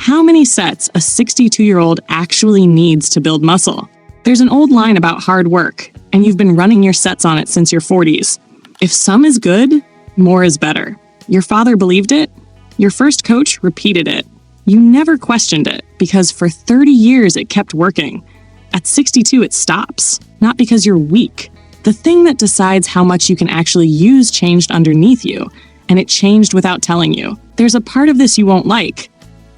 how many sets a 62-year-old actually needs to build muscle. There's an old line about hard work, and you've been running your sets on it since your 40s. If some is good, more is better. Your father believed it. Your first coach repeated it. You never questioned it, because for 30 years it kept working. At 62, it stops, not because you're weak. The thing that decides how much you can actually use changed underneath you, and it changed without telling you. There's a part of this you won't like,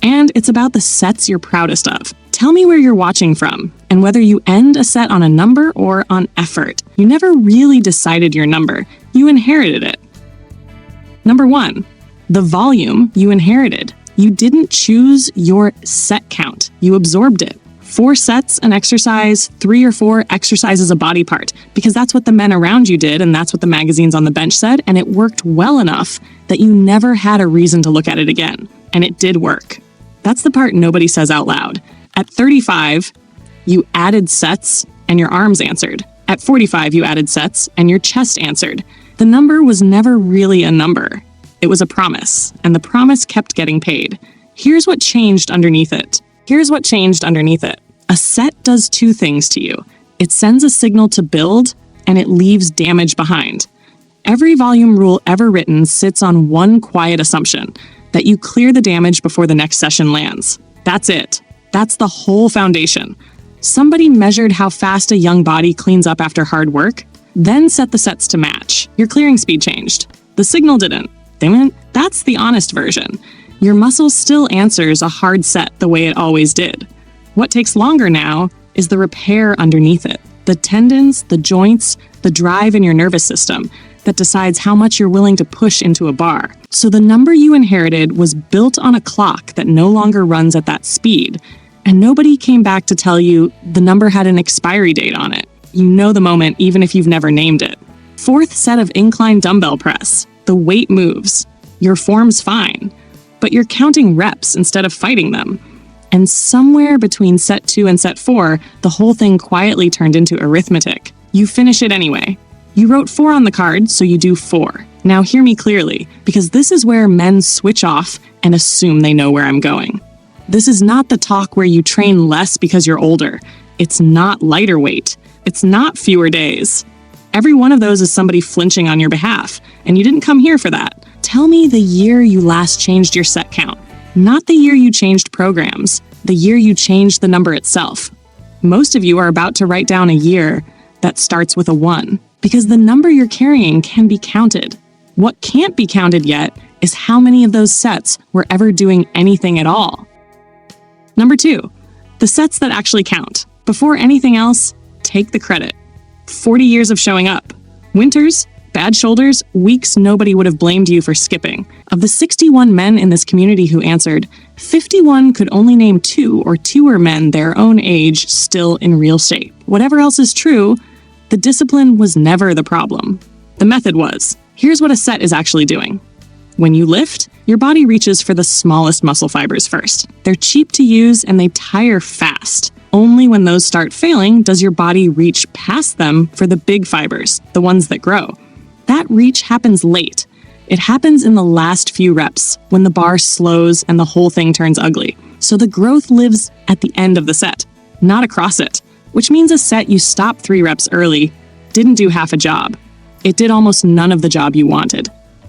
and it's about the sets you're proudest of. Tell me where you're watching from, and whether you end a set on a number or on effort. You never really decided your number, you inherited it. Number 1, the volume you inherited. You didn't choose your set count, you absorbed it. 4 sets an exercise, 3 or 4 exercises a body part, because that's what the men around you did, and that's what the magazines on the bench said, and it worked well enough that you never had a reason to look at it again. And it did work. That's the part nobody says out loud. At 35, you added sets and your arms answered. At 45, you added sets and your chest answered. The number was never really a number. It was a promise, and the promise kept getting paid. Here's what changed underneath it. A set does 2 things to you. It sends a signal to build, and it leaves damage behind. Every volume rule ever written sits on one quiet assumption, that you clear the damage before the next session lands. That's it. That's the whole foundation. Somebody measured how fast a young body cleans up after hard work, then set the sets to match. Your clearing speed changed. The signal didn't. That's the honest version. Your muscle still answers a hard set the way it always did. What takes longer now is the repair underneath it. The tendons, the joints, the drive in your nervous system that decides how much you're willing to push into a bar. So the number you inherited was built on a clock that no longer runs at that speed, and nobody came back to tell you the number had an expiry date on it. You know the moment even if you've never named it. 4th set of incline dumbbell press. The weight moves. Your form's fine, but you're counting reps instead of fighting them. And somewhere between set 2 and set 4, the whole thing quietly turned into arithmetic. You finish it anyway. You wrote 4 on the card, so you do 4. Now hear me clearly, because this is where men switch off and assume they know where I'm going. This is not the talk where you train less because you're older. It's not lighter weight. It's not fewer days. Every one of those is somebody flinching on your behalf, and you didn't come here for that. Tell me the year you last changed your set count. Not the year you changed programs, the year you changed the number itself. Most of you are about to write down a year that starts with a 1, because the number you're carrying can be counted. What can't be counted yet is how many of those sets were ever doing anything at all. Number 2, the sets that actually count. Before anything else, take the credit. 40 years of showing up. Winters, bad shoulders, weeks nobody would have blamed you for skipping. Of the 61 men in this community who answered, 51 could only name 2 or fewer men their own age still in real shape. Whatever else is true, the discipline was never the problem. The method was. Here's what a set is actually doing. When you lift, your body reaches for the smallest muscle fibers first. They're cheap to use and they tire fast. Only when those start failing does your body reach past them for the big fibers, the ones that grow. That reach happens late. It happens in the last few reps, when the bar slows and the whole thing turns ugly. So the growth lives at the end of the set, not across it, which means a set you stopped 3 reps early didn't do half a job. It did almost none of the job you wanted.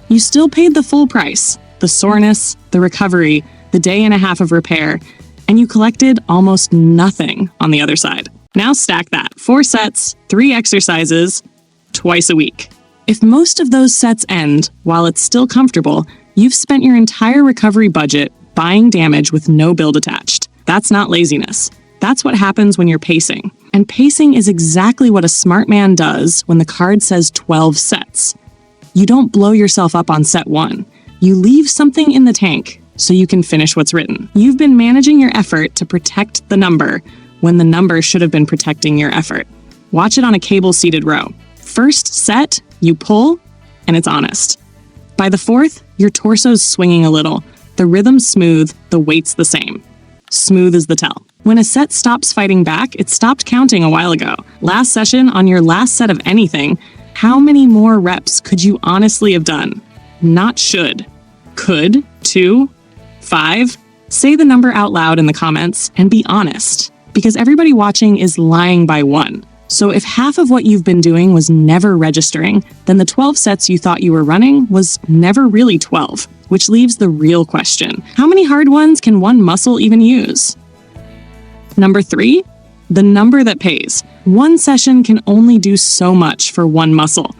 You still paid the full price, the soreness, the recovery, the day and a half of repair, and you collected almost nothing on the other side. Now stack that. 4 sets, 3 exercises, twice a week. If most of those sets end while it's still comfortable, you've spent your entire recovery budget buying damage with no build attached. That's not laziness. That's what happens when you're pacing. And pacing is exactly what a smart man does when the card says 12 sets. You don't blow yourself up on set 1. You leave something in the tank so you can finish what's written. You've been managing your effort to protect the number when the number should have been protecting your effort. Watch it on a cable-seated row. First set, you pull, and it's honest. By the 4th, your torso's swinging a little. The rhythm's smooth, the weight's the same. Smooth as the tell. When a set stops fighting back, it stopped counting a while ago. Last session, on your last set of anything, how many more reps could you honestly have done? Not should. Could, 2, 5, Say the number out loud in the comments and be honest, because everybody watching is lying by one. So if half of what you've been doing was never registering, then the 12 sets you thought you were running was never really 12, which leaves the real question. How many hard ones can one muscle even use? Number 3, the number that pays. One session can only do so much for one muscle.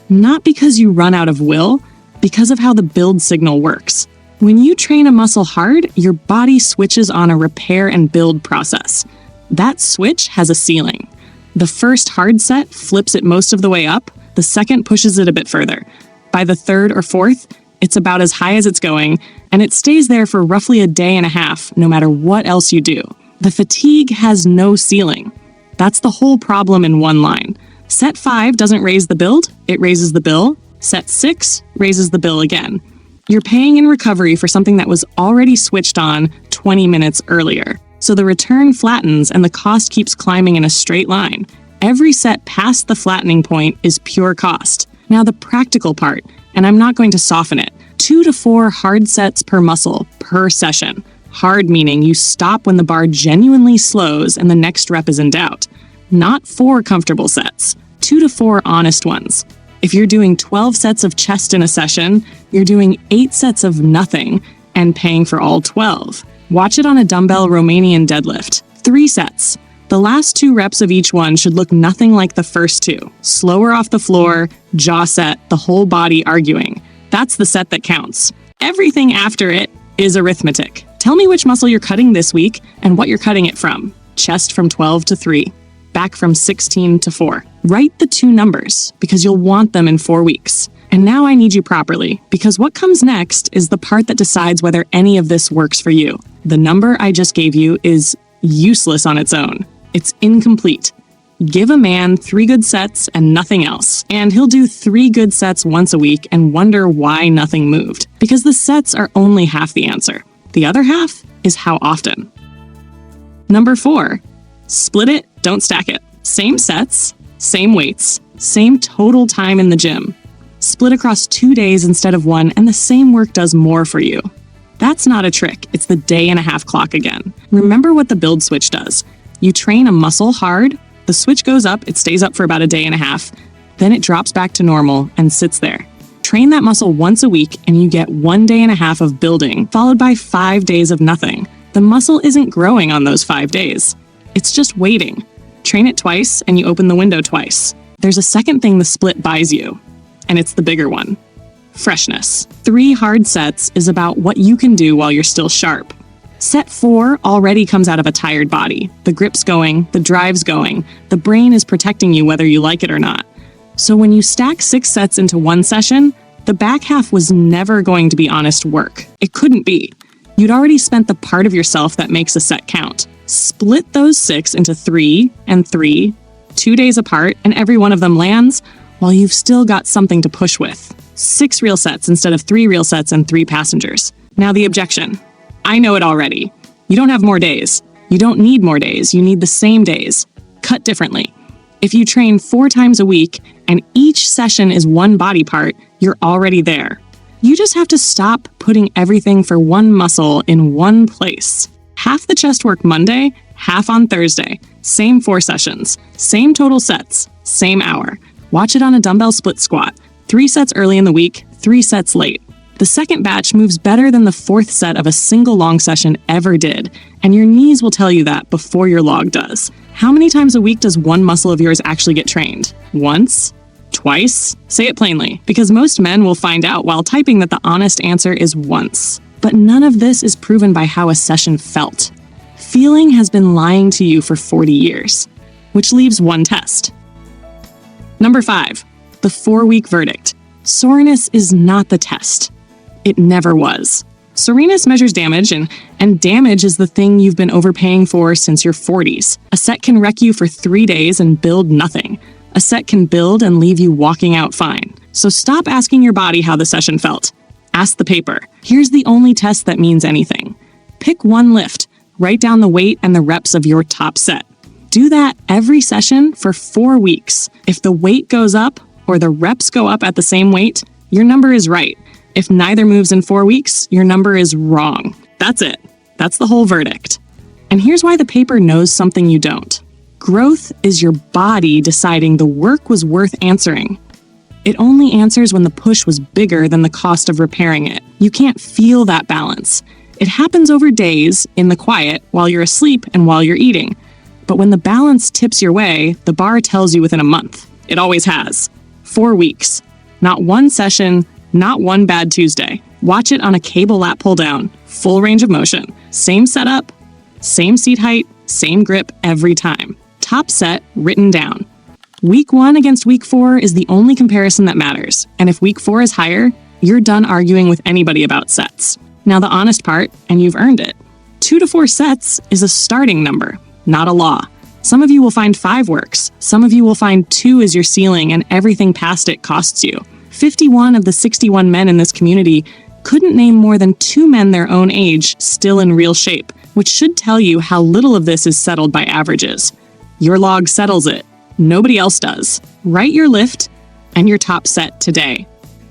Not because you run out of will, because of how the build signal works. When you train a muscle hard, your body switches on a repair and build process. That switch has a ceiling. The first hard set flips it most of the way up, the second pushes it a bit further. By the third or fourth, it's about as high as it's going, and it stays there for roughly a day and a half, no matter what else you do. The fatigue has no ceiling. That's the whole problem in one line. Set 5 doesn't raise the build, it raises the bill. Set 6 raises the bill again. You're paying in recovery for something that was already switched on 20 minutes earlier. So the return flattens and the cost keeps climbing in a straight line. Every set past the flattening point is pure cost. Now the practical part, and I'm not going to soften it, 2 to 4 hard sets per muscle per session. Hard meaning you stop when the bar genuinely slows and the next rep is in doubt. Not 4 comfortable sets, 2 to 4 honest ones. If you're doing 12 sets of chest in a session, you're doing 8 sets of nothing and paying for all 12. Watch it on a dumbbell Romanian deadlift. 3 sets. The last 2 reps of each one should look nothing like the first 2. Slower off the floor, jaw set, the whole body arguing. That's the set that counts. Everything after it is arithmetic. Tell me which muscle you're cutting this week and what you're cutting it from. Chest from 12 to 3. Back from 16 to 4. Write the 2 numbers, because you'll want them in 4 weeks. And now I need you properly, because what comes next is the part that decides whether any of this works for you. The number I just gave you is useless on its own. It's incomplete. Give a man 3 good sets and nothing else, and he'll do 3 good sets once a week and wonder why nothing moved. Because the sets are only half the answer. The other half is how often. Number 4, split it, don't stack it. Same sets, same weights, same total time in the gym. Split across 2 days instead of 1, and the same work does more for you. That's not a trick, it's the day and a half clock again. Remember what the build switch does. You train a muscle hard, the switch goes up, it stays up for about a day and a half, then it drops back to normal and sits there. Train that muscle once a week and you get 1 day and a half of building, followed by 5 days of nothing. The muscle isn't growing on those 5 days. It's just waiting. Train it twice and you open the window twice. There's a second thing the split buys you, and it's the bigger one. Freshness. 3 hard sets is about what you can do while you're still sharp. Set 4 already comes out of a tired body. The grip's going, the drive's going, the brain is protecting you whether you like it or not. So when you stack 6 sets into one session, the back half was never going to be honest work. It couldn't be. You'd already spent the part of yourself that makes a set count. Split those 6 into 3 and 3, 2 days apart, and every one of them lands, while you've still got something to push with. 6 real sets instead of 3 real sets and 3 passengers. Now the objection. I know it already. You don't have more days. You don't need more days. You need the same days. Cut differently. If you train 4 times a week and each session is one body part, you're already there. You just have to stop putting everything for one muscle in one place. Half the chest work Monday, half on Thursday. Same 4 sessions. Same total sets. Same hour. Watch it on a dumbbell split squat. 3 sets early in the week, 3 sets late. The second batch moves better than the 4th set of a single long session ever did, and your knees will tell you that before your log does. How many times a week does one muscle of yours actually get trained? Once? Twice? Say it plainly, because most men will find out while typing that the honest answer is once. But none of this is proven by how a session felt. Feeling has been lying to you for 40 years, which leaves one test. Number 5, the 4-week verdict. Soreness is not the test. It never was. Soreness measures damage, and damage is the thing you've been overpaying for since your 40s. A set can wreck you for 3 days and build nothing. A set can build and leave you walking out fine. So stop asking your body how the session felt. Ask the paper. Here's the only test that means anything. Pick one lift. Write down the weight and the reps of your top set. Do that every session for 4 weeks. If the weight goes up or the reps go up at the same weight, your number is right. If neither moves in 4 weeks, your number is wrong. That's it. That's the whole verdict. And here's why the paper knows something you don't. Growth is your body deciding the work was worth answering. It only answers when the push was bigger than the cost of repairing it. You can't feel that balance. It happens over days, in the quiet, while you're asleep and while you're eating. But when the balance tips your way, the bar tells you within a month. It always has. 4 weeks. Not one session, not one bad Tuesday. Watch it on a cable lat pull down. Full range of motion. Same setup, same seat height, same grip every time. Top set written down. Week 1 against week 4 is the only comparison that matters. And if week 4 is higher, you're done arguing with anybody about sets. Now the honest part, and you've earned it. 2 to 4 sets is a starting number, not a law. Some of you will find 5 works. Some of you will find 2 is your ceiling and everything past it costs you. 51 of the 61 men in this community couldn't name more than 2 men their own age still in real shape, which should tell you how little of this is settled by averages. Your log settles it. Nobody else does. Write your lift and your top set today.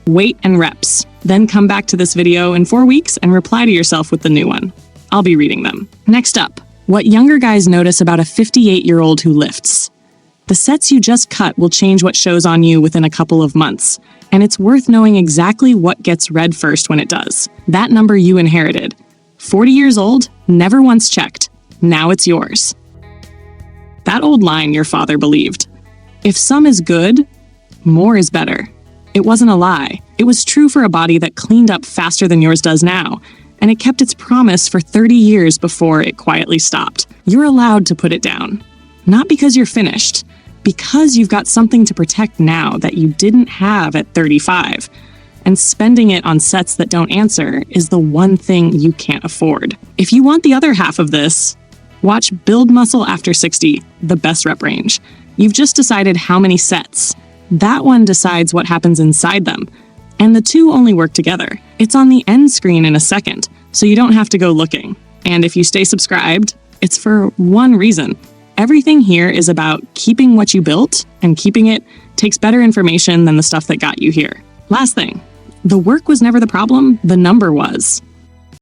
Weight and reps. Then come back to this video in 4 weeks and reply to yourself with the new one. I'll be reading them. Next up, what younger guys notice about a 58-year-old who lifts. The sets you just cut will change what shows on you within a couple of months, and it's worth knowing exactly what gets read first when it does. That number you inherited. 40 years old, never once checked. Now it's yours. That old line your father believed. If some is good, more is better. It wasn't a lie. It was true for a body that cleaned up faster than yours does now, and it kept its promise for 30 years before it quietly stopped. You're allowed to put it down. Not because you're finished, because you've got something to protect now that you didn't have at 35. And spending it on sets that don't answer is the one thing you can't afford. If you want the other half of this, watch Build Muscle After 60, the best rep range. You've just decided how many sets. That one decides what happens inside them. And the two only work together. It's on the end screen in a second, so you don't have to go looking. And if you stay subscribed, it's for one reason. Everything here is about keeping what you built, and keeping it takes better information than the stuff that got you here. Last thing, the work was never the problem, the number was.